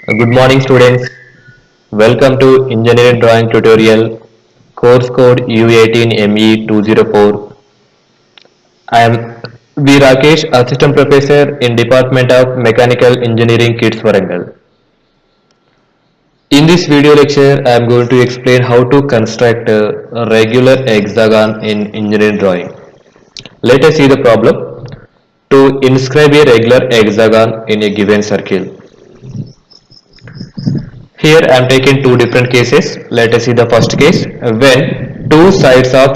Good morning students. Welcome to Engineering Drawing Tutorial Course Code U18ME204. I am Rakesh, Assistant Professor in Department of Mechanical Engineering Kids Warangal. In this video lecture, I am going to explain how to construct a regular hexagon in engineering drawing. Let us see the problem. To inscribe a regular hexagon in a given circle. Here I am taking two different cases. Let us see the first case when two sides of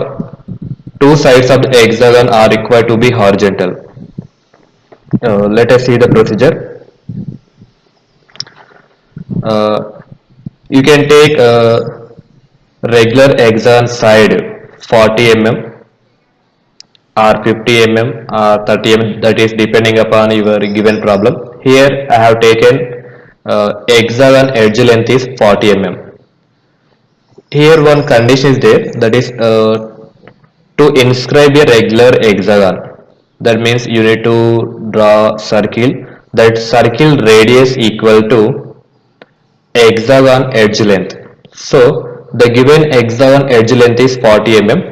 the hexagon are required to be horizontal. Let us see the procedure. Uh, you can take a regular hexagon side 40 mm or 50 mm or 30 mm, that is depending upon your given problem. Here I have taken hexagon edge length is 40 mm. Here one condition is there, that is to inscribe a regular hexagon. That means you need to draw circle, that circle radius equal to hexagon edge length. So the given hexagon edge length is 40 mm.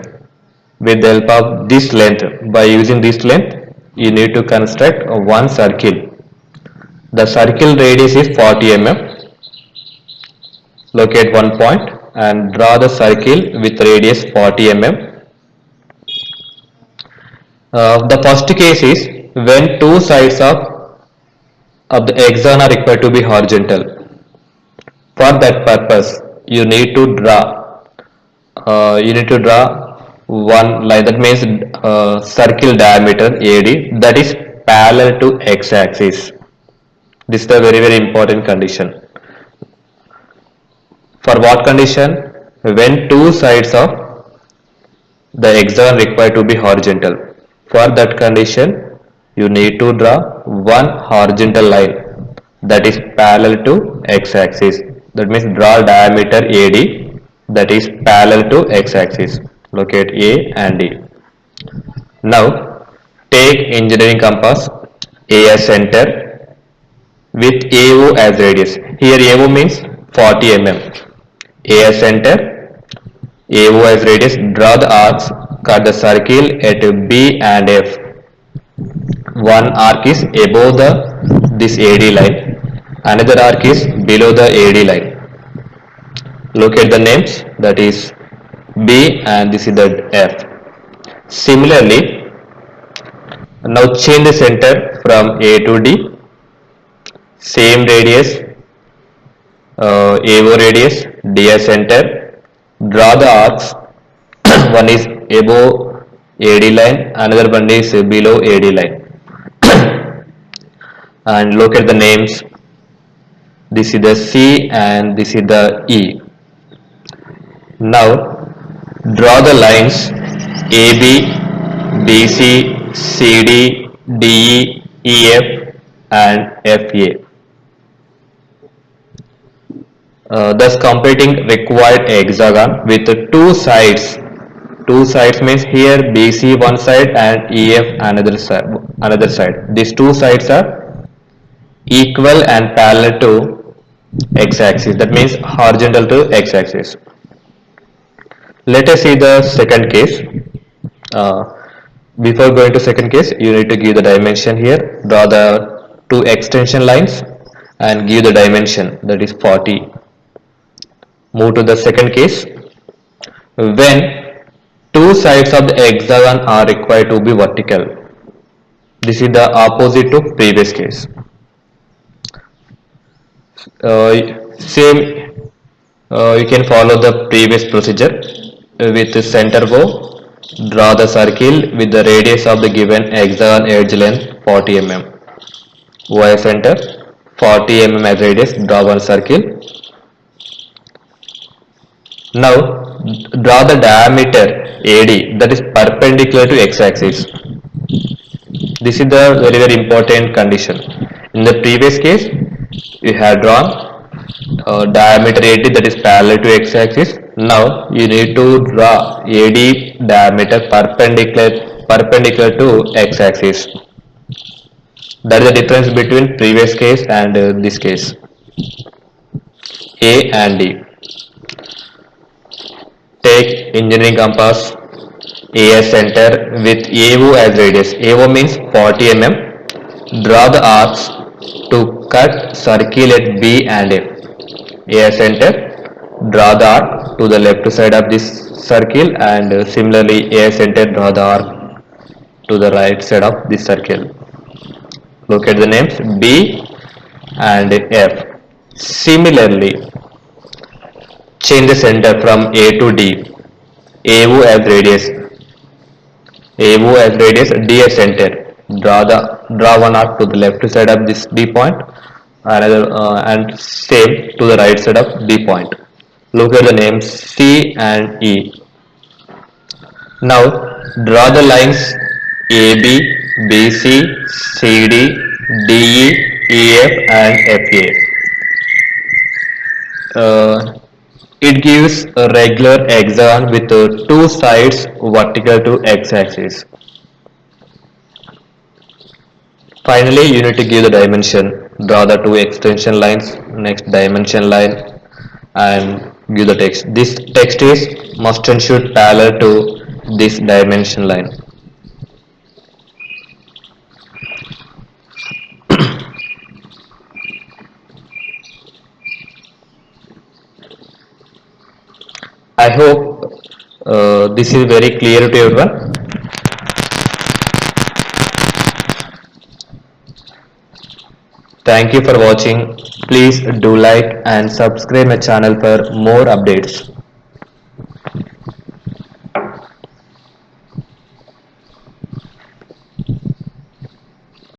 With the help of this length, by using this length, you need to construct one circle. The circle radius is 40 mm. Locate one point and draw the circle with radius 40 mm. The first case is when two sides of the hexagon are required to be horizontal. For that purpose, you need to draw one line, that means circle diameter AD, that is parallel to x-axis. This is the very important condition. For what condition? When two sides of the hexagon required to be horizontal. For that condition, you need to draw one horizontal line that is parallel to x-axis. That means draw diameter AD that is parallel to x-axis. Locate A and D. Now take engineering compass, A as center with AO as radius. Here AO means 40 mm. A as center, AO as radius. Draw the arcs, cut the circle at B and F. One arc is above this AD line, another arc is below the AD line. Locate the names, that is B and this is the F. Similarly, now change the center from A to D. Same radius, AO radius, D as center. Draw the arcs. One is above AD line, another one is below AD line. And locate the names. This is the C and this is the E. Now draw the lines AB, BC, CD, DE, EF and FA. Thus completing required hexagon with two sides. Two sides means here BC one side and EF another side. These two sides are equal and parallel to x-axis. That means horizontal to x-axis. Let us see the second case. Before going to second case, you need to give the dimension here. Draw the two extension lines and give the dimension, that is 40. Move to the second case. When two sides of the hexagon are required to be vertical. This is the opposite to previous case. You can follow the previous procedure. With the center bow, draw the circle with the radius of the given hexagon edge length 40 mm. Y center 40 mm as radius, draw one circle. Now draw the diameter AD that is perpendicular to x-axis. This is the very important condition. In the previous case, you have drawn diameter AD that is parallel to x-axis. Now you need to draw AD diameter perpendicular to x-axis. That is the difference between previous case and this case. A and D. Take engineering compass AS center with AO as radius. AO means 40 mm. Draw the arcs to cut circle at B and F. AS center. Draw the arc to the left side of this circle, and similarly AS center, draw the arc to the right side of this circle. Look at the names B and F. Similarly, change the center from A to D. AO as radius, AO as radius, D as center. Draw one arc to the left side of this D point, another and same to the right side of D point. Look at the names C and E. Now draw the lines AB, BC, CD, DE, EF and FA. It gives a regular hexagon with two sides vertical to x-axis. Finally, you need to give the dimension. Draw the two extension lines, next dimension line, and give the text. This text is must and should parallel to this dimension line. I hope this is very clear to everyone. Thank you for watching. Please do like and subscribe my channel for more updates.